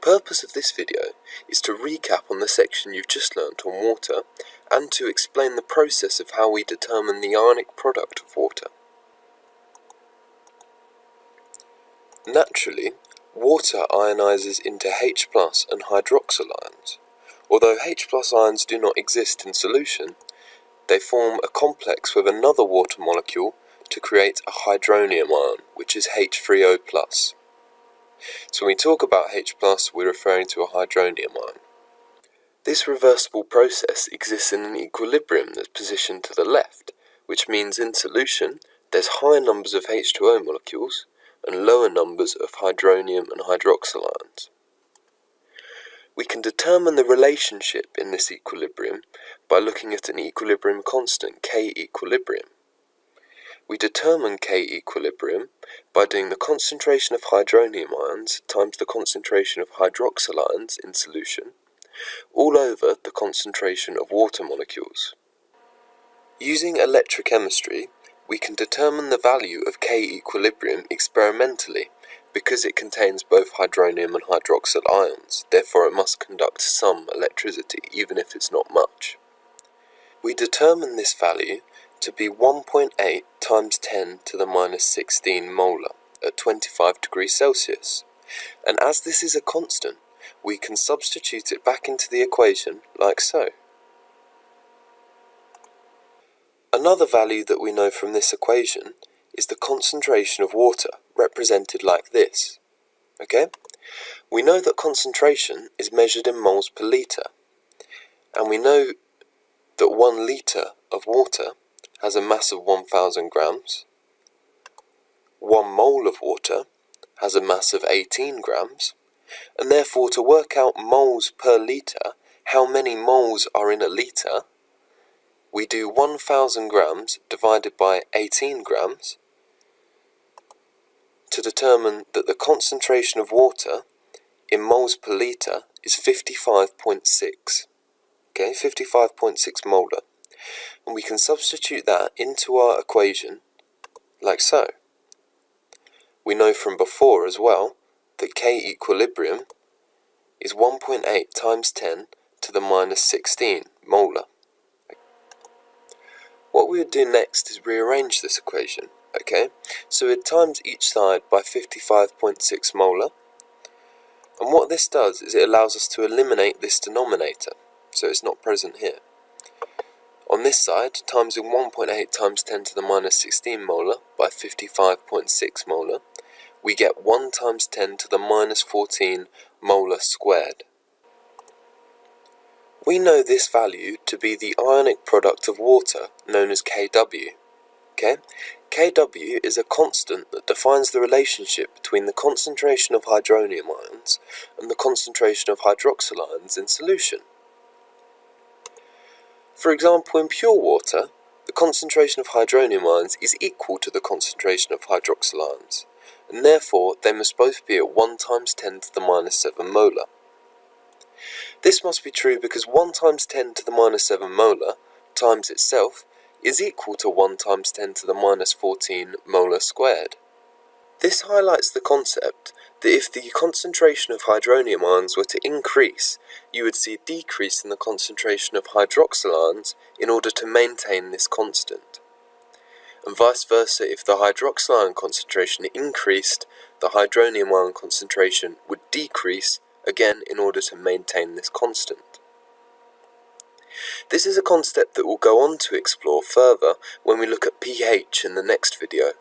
purpose of this video is to recap on the section you've just learnt on water and to explain the process of how we determine the ionic product of water. Naturally, water ionizes into H+ and hydroxyl ions. Although H+ ions do not exist in solution, they form a complex with another water molecule to create a hydronium ion, which is H3O+. So when we talk about H+, we're referring to a hydronium ion. This reversible process exists in an equilibrium that's positioned to the left, which means in solution there's higher numbers of H2O molecules and lower numbers of hydronium and hydroxyl ions. We can determine the relationship in this equilibrium by looking at an equilibrium constant, K equilibrium. We determine K equilibrium by doing the concentration of hydronium ions times the concentration of hydroxyl ions in solution, all over the concentration of water molecules. Using electrochemistry, we can determine the value of K equilibrium experimentally because it contains both hydronium and hydroxyl ions, therefore it must conduct some electricity, even if it's not much. We determine this value to be 1.8 times 10 to the minus 16 molar at 25 degrees Celsius, and as this is a constant, we can substitute it back into the equation like so. Another value that we know from this equation is the concentration of water, represented like this. Okay? We know that concentration is measured in moles per litre, and we know that 1 litre of water has a mass of 1000 grams, 1 mole of water has a mass of 18 grams, and therefore to work out moles per litre, how many moles are in a litre, we do 1000 grams divided by 18 grams to determine that the concentration of water in moles per litre is 55.6. Okay, 55.6 molar. And we can substitute that into our equation like so. We know from before as well that K equilibrium is 1.8 times 10 to the minus 16 molar. What we would do next is rearrange this equation, okay? So we'd times each side by 55.6 molar, and what this does is it allows us to eliminate this denominator, so it's not present here. On this side, timesing 1.8 times 10 to the minus 16 molar by 55.6 molar, we get 1 times 10 to the minus 14 molar squared. We know this value to be the ionic product of water, known as Kw. Okay? Kw is a constant that defines the relationship between the concentration of hydronium ions and the concentration of hydroxyl ions in solution. For example, in pure water, the concentration of hydronium ions is equal to the concentration of hydroxyl ions, and therefore they must both be at 1 times 10 to the minus 7 molar. This must be true because 1 times 10 to the minus 7 molar times itself is equal to 1 times 10 to the minus 14 molar squared. This highlights the concept that if the concentration of hydronium ions were to increase, you would see a decrease in the concentration of hydroxyl ions in order to maintain this constant. And vice versa, if the hydroxyl ion concentration increased, the hydronium ion concentration would decrease, again in order to maintain this constant. This is a concept that we'll go on to explore further when we look at pH in the next video.